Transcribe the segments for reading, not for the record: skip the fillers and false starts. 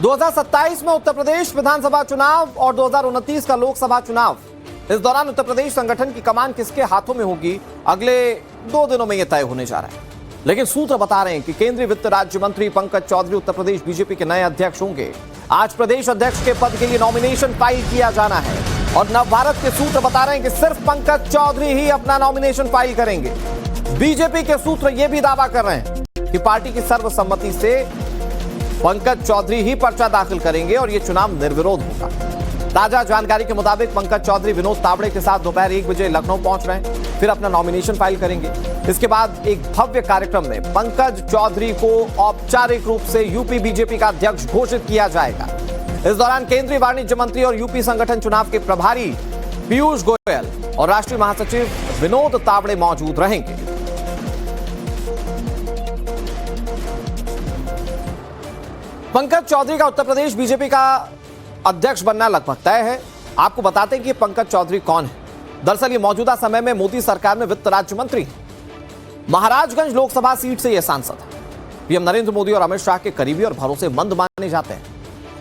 2027 में उत्तर प्रदेश विधानसभा चुनाव और 2029 का लोकसभा चुनाव। इस दौरान उत्तर प्रदेश संगठन की कमान किसके हाथों में होगी, अगले 2 दिनों में यह तय होने जा रहा है। लेकिन सूत्र बता रहे हैं कि केंद्रीय वित्त राज्य मंत्री पंकज चौधरी उत्तर प्रदेश बीजेपी के नए अध्यक्ष होंगे। आज प्रदेश अध्यक्ष के पद के लिए नॉमिनेशन फाइल किया जाना है और नवभारत के सूत्र बता रहे हैं कि सिर्फ पंकज चौधरी ही अपना नॉमिनेशन फाइल करेंगे। बीजेपी के सूत्र यह भी दावा कर रहे हैं कि पार्टी की सर्वसम्मति से पंकज चौधरी ही पर्चा दाखिल करेंगे और यह चुनाव निर्विरोध होगा। ताजा जानकारी के मुताबिक पंकज चौधरी विनोद तावड़े के साथ दोपहर 1 बजे लखनऊ पहुंच रहे हैं, फिर अपना नॉमिनेशन फाइल करेंगे। इसके बाद एक भव्य कार्यक्रम में पंकज चौधरी को औपचारिक रूप से यूपी बीजेपी का अध्यक्ष घोषित किया जाएगा। इस दौरान केंद्रीय वाणिज्य मंत्री और यूपी संगठन चुनाव के प्रभारी पीयूष गोयल और राष्ट्रीय महासचिव विनोद तावड़े मौजूद रहेंगे। पंकज चौधरी का उत्तर प्रदेश बीजेपी का अध्यक्ष बनना लगभग तय है। आपको बताते हैं कि पंकज चौधरी कौन है। दरअसल ये मौजूदा समय में मोदी सरकार में वित्त राज्य मंत्री, महाराजगंज लोकसभा सीट से यह सांसद है। पीएम नरेंद्र मोदी और अमित शाह के करीबी और भरोसेमंद माने जाते हैं।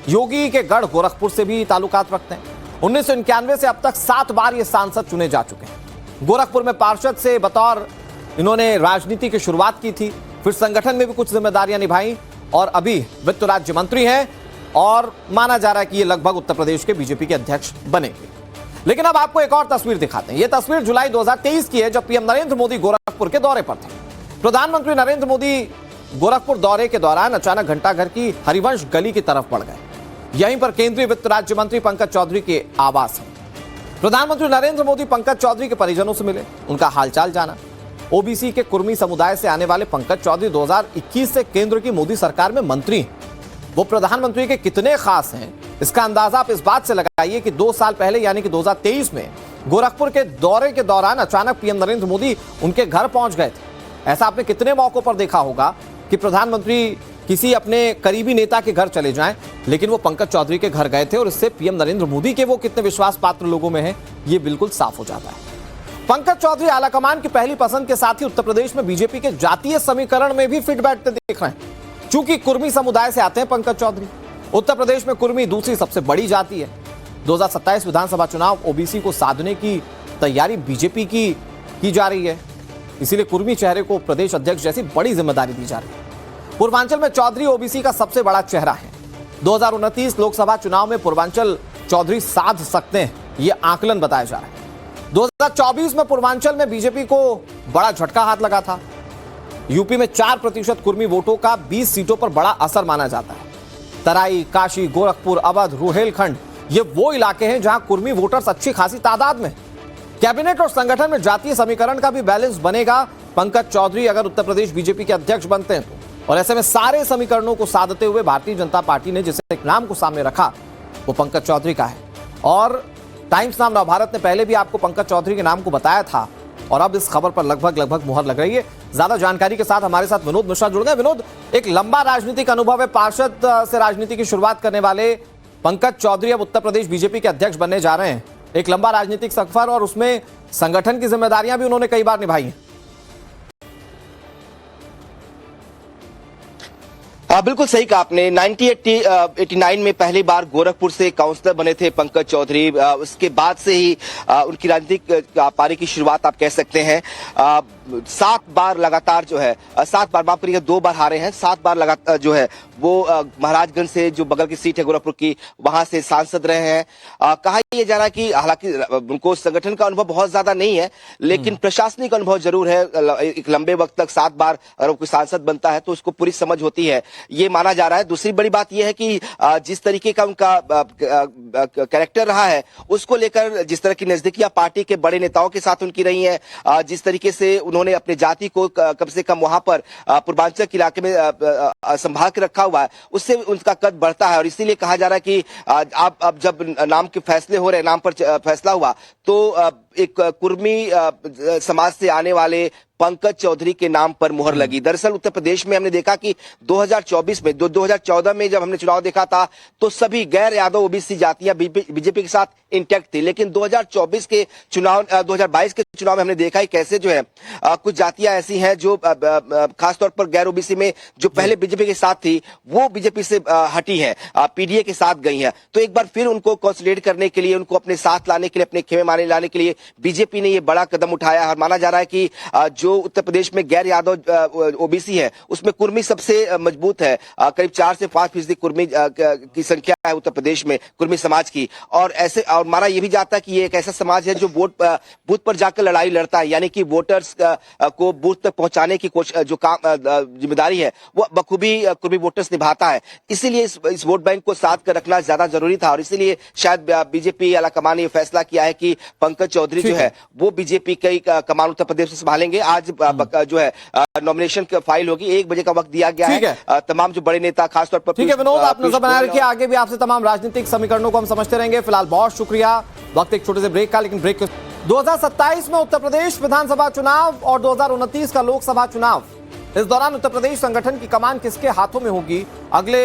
योगी के गढ़ गोरखपुर से भी ताल्लुकात रखते हैं। 1991 से अब तक 7 बार ये सांसद चुने जा चुके हैं। गोरखपुर में पार्षद से बतौर इन्होंने राजनीति की शुरुआत की थी, फिर संगठन में भी कुछ जिम्मेदारियां निभाई और अभी वित्त राज्य मंत्री हैं और माना जा रहा है कि ये लगभग उत्तर प्रदेश के बीजेपी के अध्यक्ष बनेंगे। लेकिन अब आपको एक और तस्वीर दिखाते हैं। यह तस्वीर जुलाई 2023 की है, जब पीएम नरेंद्र मोदी गोरखपुर के दौरे पर थे। प्रधानमंत्री नरेंद्र मोदी गोरखपुर दौरे के दौरान अचानक घंटाघर की हरिवंश गली की तरफ बढ़ गए। यहीं पर केंद्रीय वित्त राज्य मंत्री पंकज चौधरी के आवास है। प्रधानमंत्री नरेंद्र मोदी पंकज चौधरी के परिजनों से मिले, उनका हालचाल जाना। ओबीसी के कुर्मी समुदाय से आने वाले पंकज चौधरी 2021 से केंद्र की मोदी सरकार में मंत्री हैं। वो प्रधानमंत्री के कितने खास हैं, इसका अंदाजा आप इस बात से लगाइए कि 2 साल पहले यानी कि 2023 में गोरखपुर के दौरे के दौरान अचानक पीएम नरेंद्र मोदी उनके घर पहुंच गए थे। ऐसा आपने कितने मौकों पर देखा होगा कि प्रधानमंत्री किसी अपने करीबी नेता के घर चले जाएं, लेकिन वो पंकज चौधरी के घर गए थे और इससे पीएम नरेंद्र मोदी के वो कितने विश्वास पात्र लोगों में हैं, ये बिल्कुल साफ हो जाता है। पंकज चौधरी आलाकमान की पहली पसंद के साथ ही उत्तर प्रदेश में बीजेपी के जातीय समीकरण में भी फिट बैठते दिख रहे हैं। चूंकि कुर्मी समुदाय से आते हैं पंकज चौधरी, उत्तर प्रदेश में कुर्मी दूसरी सबसे बड़ी जाति है। 2027 विधानसभा चुनाव ओबीसी को साधने की तैयारी बीजेपी की जा रही है, इसीलिए कुर्मी चेहरे को प्रदेश अध्यक्ष जैसी बड़ी जिम्मेदारी दी जा रही है। पूर्वांचल में चौधरी ओबीसी का सबसे बड़ा चेहरा है। 2029 लोकसभा चुनाव में पूर्वांचल चौधरी साध सकते हैं, यह आकलन बताया जा रहा है। 2024 में पूर्वांचल में बीजेपी को बड़ा झटका हाथ लगा था। यूपी में 4% कुर्मी वोटों का 20 सीटों पर बड़ा असर माना जाता है। तराई, काशी, गोरखपुर, अवध, रुहेलखंड ये वो इलाके हैं जहां कुर्मी वोटर्स अच्छी खासी तादाद में। कैबिनेट और संगठन में जातीय समीकरण का भी बैलेंस बनेगा पंकज चौधरी अगर उत्तर प्रदेश बीजेपी के अध्यक्ष बनते हैं तो। और ऐसे में सारे समीकरणों को साधते हुए भारतीय जनता पार्टी ने जिस एक नाम को सामने रखा वो पंकज चौधरी का है। और टाइम्स नाम नवभारत ने पहले भी आपको पंकज चौधरी के नाम को बताया था और अब इस खबर पर लगभग मुहर लग रही है। ज्यादा जानकारी के साथ हमारे साथ विनोद मिश्रा जुड़ गए। विनोद, एक लंबा राजनीतिक अनुभव है, पार्षद से राजनीति की शुरुआत करने वाले पंकज चौधरी अब उत्तर प्रदेश बीजेपी के अध्यक्ष बनने जा रहे हैं। एक लंबा राजनीतिक सफर और उसमें संगठन की जिम्मेदारियां भी उन्होंने कई बार निभाई हैं। बिल्कुल सही कहा आपने। 1989 में पहली बार गोरखपुर से काउंसलर बने थे पंकज चौधरी। उसके बाद से ही उनकी राजनीतिक पारी की शुरुआत आप कह सकते हैं। 7 बार लगातार जो है 7 बार माफ करिएगा 2 बार हारे हैं। 7 बार लगातार जो है वो महाराजगंज से जो बगल की सीट है गोरखपुर की, वहां से सांसद रहे हैं। कहा यह जा रहा है कि हालांकि उनको संगठन का अनुभव बहुत ज्यादा नहीं है, लेकिन प्रशासनिक अनुभव जरूर है। एक लंबे वक्त तक 7 बार अगर कोई सांसद बनता है तो उसको पूरी समझ होती है, ये माना जा रहा है। दूसरी बड़ी बात यह है कि जिस तरीके का उनका कैरेक्टर रहा है, उसको लेकर जिस तरह की नजदीकियां पार्टी के बड़े नेताओं के साथ उनकी रही है, जिस तरीके से उन्होंने अपने जाति को कम से कम वहां पर पूर्वांचल के इलाके में संभाल के रखा हुआ है, उससे उनका कद बढ़ता है। और इसीलिए कहा जा रहा है कि आप अब जब नाम के फैसले हो रहे, नाम पर फैसला हुआ तो एक कुर्मी समाज से आने वाले पंकज चौधरी के नाम पर मुहर लगी। दरअसल उत्तर प्रदेश में हमने देखा कि 2024 में 2014 में जब हमने चुनाव देखा था तो सभी गैर यादव ओबीसी जातियां बीजेपी के साथ इंटैक्ट थी, लेकिन 2024 के चुनाव 2022 के चुनाव में हमने देखा कि कैसे जो है कुछ जातियां ऐसी हैं जो खासतौर पर गैर ओबीसी में जो पहले बीजेपी के साथ थी वो बीजेपी से हटी है, पीडीए के साथ गई है। तो एक बार फिर उनको कंसोलिडेट करने के लिए, उनको अपने साथ लाने के लिए, अपने खेमे माने लाने के लिए बीजेपी ने ये बड़ा कदम उठाया है। और माना जा रहा है कि जो उत्तर प्रदेश में गैर यादव ओबीसी है उसमें कुर्मी सबसे मजबूत है, करीब 4 से 5% कुर्मी की संख्या है उत्तर प्रदेश में कुर्मी समाज की। और ऐसे और माना यह भी जाता है कि ये एक ऐसा समाज है जो बूथ पर जाकर लड़ाई लड़ता है, यानी कि वोटर्स को बूथ तक पहुंचाने की जो काम जिम्मेदारी है वो बखूबी कुर्मी वोटर्स निभाता है। इसीलिए इस वोट बैंक को साथ कर रखना ज्यादा जरूरी था और इसीलिए शायद बीजेपी आलाकमान ने फैसला किया है कि पंकज चौधरी जो है वो बीजेपी की कमान उत्तर प्रदेश से संभालेंगे। आज जो है नॉमिनेशन फाइल होगी, 1 बजे का वक्त दिया गया है। तमाम जो बड़े नेता खासतौर पर ठीक है विनोद, आप नजर बना रखिए, आगे भी आपसे तमाम राजनीतिक समीकरणों को हम समझते रहेंगे। फिलहाल बहुत शुक्रिया। वक्त एक छोटे से ब्रेक का, लेकिन ब्रेक 2027 में उत्तर प्रदेश विधानसभा चुनाव और 2029 का लोकसभा चुनाव, इस दौरान उत्तर प्रदेश संगठन की कमान किसके हाथों में होगी अगले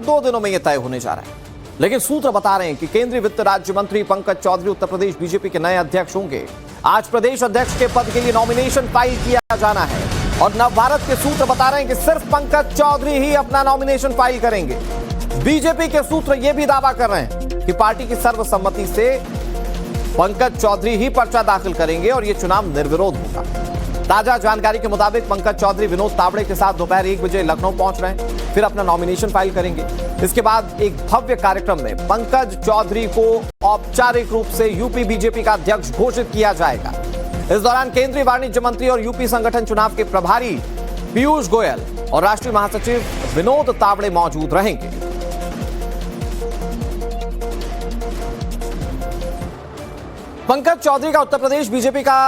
2 दिनों में यह तय होने जा रहा है। लेकिन सूत्र बता रहे हैं कि केंद्रीय वित्त राज्य मंत्री पंकज चौधरी उत्तर प्रदेश बीजेपी के नए अध्यक्ष होंगे। आज प्रदेश अध्यक्ष के पद के लिए नॉमिनेशन फाइल किया जाना है और नवभारत के सूत्र बता रहे हैं कि सिर्फ पंकज चौधरी ही अपना नॉमिनेशन फाइल करेंगे। बीजेपी के सूत्र यह भी दावा कर रहे हैं कि पार्टी की सर्वसम्मति से पंकज चौधरी ही पर्चा दाखिल करेंगे और यह चुनाव निर्विरोध होगा। ताजा जानकारी के मुताबिक पंकज चौधरी विनोद तावड़े के साथ दोपहर 1 बजे लखनऊ पहुंच रहे हैं, फिर अपना नॉमिनेशन फाइल करेंगे। इसके बाद एक भव्य कार्यक्रम में पंकज चौधरी को औपचारिक रूप से यूपी बीजेपी का अध्यक्ष घोषित किया जाएगा। इस दौरान केंद्रीय वाणिज्य मंत्री और यूपी संगठन चुनाव के प्रभारी पीयूष गोयल और राष्ट्रीय महासचिव विनोद तावड़े मौजूद रहेंगे। पंकज चौधरी का उत्तर प्रदेश बीजेपी का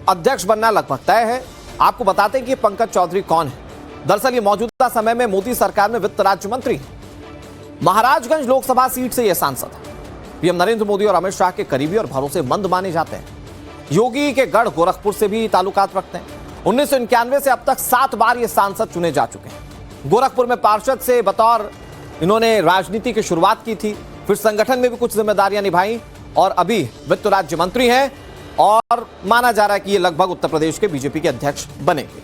अध्यक्ष बनना लगभग तय है। आपको बताते हैं कि पंकज चौधरी कौन है। दरअसल ये मौजूदा समय में मोदी सरकार में वित्त राज्य मंत्री, महाराजगंज लोकसभा सीट से यह सांसद है। पीएम नरेंद्र मोदी और अमित शाह के करीबी और भरोसेमंद माने जाते हैं। योगी के गढ़ गोरखपुर से भी ताल्लुकात रखते हैं। 1991 से अब तक 7 बार ये सांसद चुने जा चुके हैं। गोरखपुर में पार्षद से बतौर इन्होंने राजनीति की शुरुआत की थी, फिर संगठन में भी कुछ जिम्मेदारियां निभाई और अभी वित्त राज्य मंत्री हैं और माना जा रहा है कि ये लगभग उत्तर प्रदेश के बीजेपी के अध्यक्ष बनेंगे।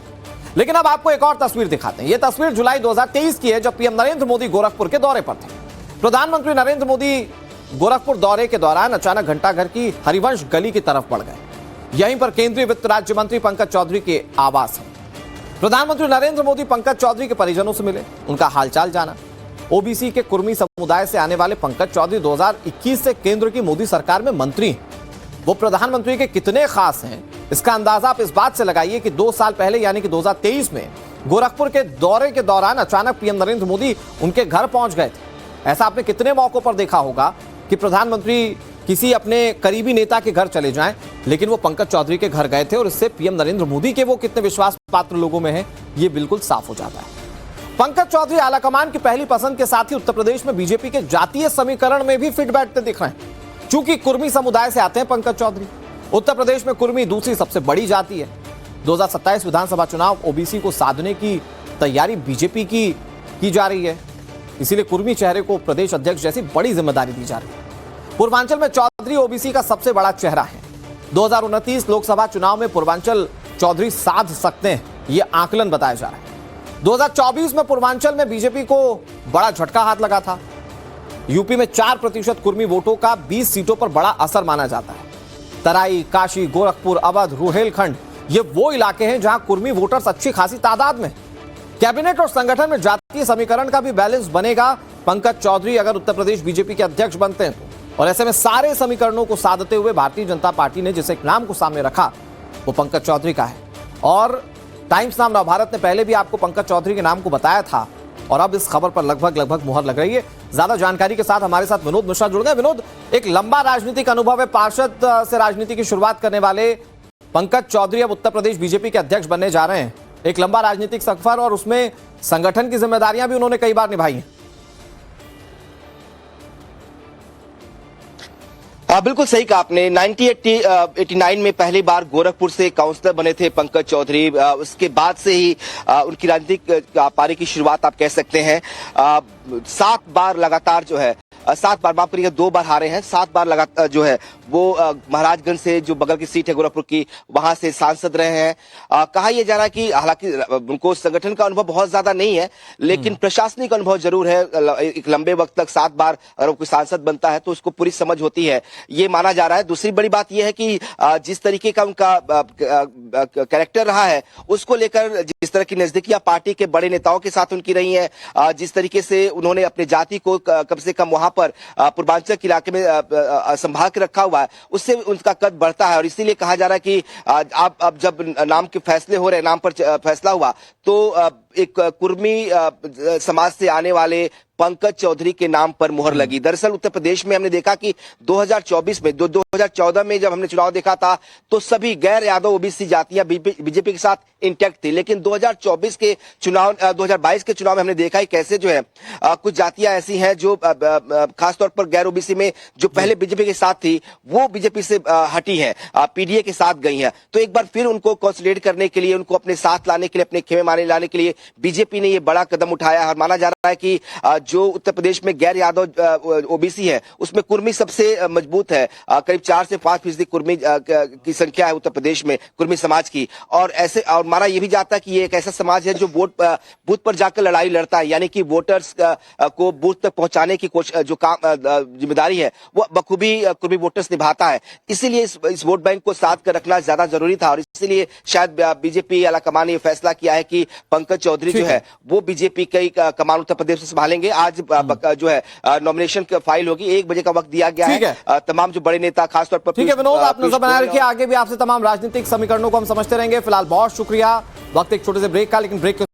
लेकिन अब आपको एक और तस्वीर दिखाते हैं। यह तस्वीर जुलाई 2023 की है, जब पीएम नरेंद्र मोदी गोरखपुर के दौरे पर थे। प्रधानमंत्री नरेंद्र मोदी गोरखपुर दौरे के दौरान अचानक घंटाघर की हरिवंश गली की तरफ बढ़ गए। यहीं पर केंद्रीय वित्त राज्य मंत्री पंकज चौधरी के आवास है। प्रधानमंत्री नरेंद्र मोदी पंकज चौधरी के परिजनों से मिले, उनका हालचाल जाना। ओबीसी के कुर्मी समुदाय से आने वाले पंकज चौधरी 2021 से केंद्र की मोदी सरकार में मंत्री हैं। वो प्रधानमंत्री के कितने खास हैं, इसका अंदाजा आप इस बात से लगाइए कि 2 साल पहले यानी कि 2023 में गोरखपुर के दौरे के दौरान अचानक पीएम नरेंद्र मोदी उनके घर पहुंच गए थे। ऐसा आपने कितने मौकों पर देखा होगा कि प्रधानमंत्री किसी अपने करीबी नेता के घर चले जाएं, लेकिन वो पंकज चौधरी के घर गए थे और इससे पीएम नरेंद्र मोदी के वो कितने विश्वास पात्र लोगों में हैं, ये बिल्कुल साफ हो जाता है। पंकज चौधरी आलाकमान की पहली पसंद के साथ ही उत्तर प्रदेश में बीजेपी के जातीय समीकरण में भी फिट बैठते दिख रहे हैं। चूंकि कुर्मी समुदाय से आते हैं पंकज चौधरी, उत्तर प्रदेश में कुर्मी दूसरी सबसे बड़ी जाति है। 2027 विधानसभा चुनाव ओबीसी को साधने की तैयारी बीजेपी की जा रही है, इसीलिए कुर्मी चेहरे को प्रदेश अध्यक्ष जैसी बड़ी जिम्मेदारी दी जा रही है। पूर्वांचल में चौधरी ओबीसी का सबसे बड़ा चेहरा है। 2029 लोकसभा चुनाव में पूर्वांचल चौधरी साध सकते हैं, यह आकलन बताया जा रहा है। 2024 में पूर्वांचल में बीजेपी को बड़ा झटका हाथ लगा था। यूपी में 4% कुर्मी वोटों का 20 सीटों पर बड़ा असर माना जाता है। तराई, काशी, गोरखपुर, अवध, रुहेलखंड, ये वो इलाके हैं जहां कुर्मी वोटर्स अच्छी खासी तादाद में। कैबिनेट और संगठन में जातीय समीकरण का भी बैलेंस बनेगा पंकज चौधरी अगर उत्तर प्रदेश बीजेपी के अध्यक्ष बनते हैं तो। और ऐसे में सारे समीकरणों को साधते हुए भारतीय जनता पार्टी ने जिस एक नाम को सामने रखा वो पंकज चौधरी का है। और टाइम्स नाम नवभारत ने पहले भी आपको पंकज चौधरी के नाम को बताया था और अब इस खबर पर लगभग मुहर लग रही है। ज्यादा जानकारी के साथ हमारे साथ विनोद मिश्रा जुड़ गए। विनोद, एक लंबा राजनीतिक अनुभव है, पार्षद से राजनीति की शुरुआत करने वाले पंकज चौधरी अब उत्तर प्रदेश बीजेपी के अध्यक्ष बनने जा रहे हैं। एक लंबा राजनीतिक सफर और उसमें संगठन की जिम्मेदारियां भी उन्होंने कई बार निभाई हैं। बिल्कुल सही कहा आपने। 1989 में पहली बार गोरखपुर से काउंसलर बने थे पंकज चौधरी। उसके बाद से ही उनकी राजनीतिक पारी की शुरुआत आप कह सकते हैं। 7 बार लगातार जो है 7 बार माफ करिएगा 2 बार हारे हैं। 7 बार लगातार जो है वो महाराजगंज से जो बगल की सीट है गोरखपुर की वहां से सांसद रहे हैं। कहा यह जा रहा है कि हालांकि उनको संगठन का अनुभव बहुत ज्यादा नहीं है लेकिन प्रशासनिक अनुभव जरूर है। एक लंबे वक्त तक 7 बार अगर कोई सांसद बनता है तो उसको पूरी समझ होती है, ये माना जा रहा है। दूसरी बड़ी बात यह है कि जिस तरीके का उनका कैरेक्टर रहा है उसको लेकर जिस तरह की नजदीकियां पार्टी के बड़े नेताओं के साथ उनकी रही है, जिस तरीके से उन्होंने अपने जाति को कम से कम वहां पर पूर्वांचल के इलाके में संभाल के रखा हुआ है, उससे उनका कद बढ़ता है। और इसीलिए कहा जा रहा है कि अब जब नाम के फैसले हो रहे, नाम पर फैसला हुआ तो एक कुर्मी समाज से आने वाले पंकज चौधरी के नाम पर मुहर लगी। दरअसल उत्तर प्रदेश में हमने देखा कि 2024 में 2014 में जब हमने चुनाव देखा था तो सभी गैर यादव ओबीसी जातियां बीजेपी के साथ इंटैक्ट थी, लेकिन 2024 के चुनाव 2022 के चुनाव में हमने देखा है कैसे जो है कुछ जातियां ऐसी हैं जो खासतौर पर गैर ओबीसी में जो पहले बीजेपी के साथ थी वो बीजेपी से हटी है, पीडीए के साथ गई है। तो एक बार फिर उनको कंसोलिडेट करने के लिए, उनको अपने साथ लाने के लिए, अपने खेमे माने लाने के लिए बीजेपी ने ये बड़ा कदम उठाया है। और माना जा रहा है कि जो उत्तर प्रदेश में गैर यादव ओबीसी है उसमें कुर्मी सबसे मजबूत है। करीब 4 से 5% कुर्मी की संख्या है उत्तर प्रदेश में, कुर्मी समाज की। और ऐसे और माना यह भी जाता है कि ये एक ऐसा समाज है जो बूथ पर जाकर लड़ाई लड़ता है, यानी कि वोटर्स को बूथ तक पहुंचाने की जो काम जिम्मेदारी है वो बखूबी कुर्मी वोटर्स निभाता है। इसीलिए इस वोट बैंक को साथ कर रखना ज्यादा जरूरी था और इसीलिए शायद बीजेपी आलाकमान ने यह फैसला किया है कि पंकज चौधरी जो है वो बीजेपी की कमान उत्तर प्रदेश से संभालेंगे। आज जो है नॉमिनेशन फाइल होगी, 1 बजे का वक्त दिया गया है। तमाम जो बड़े नेता खासतौर पर ठीक है विनोद, आप नजर बनाए रखिए, आगे भी आपसे तमाम राजनीतिक समीकरणों को हम समझते रहेंगे। फिलहाल बहुत शुक्रिया। वक्त एक छोटे से ब्रेक का, लेकिन ब्रेक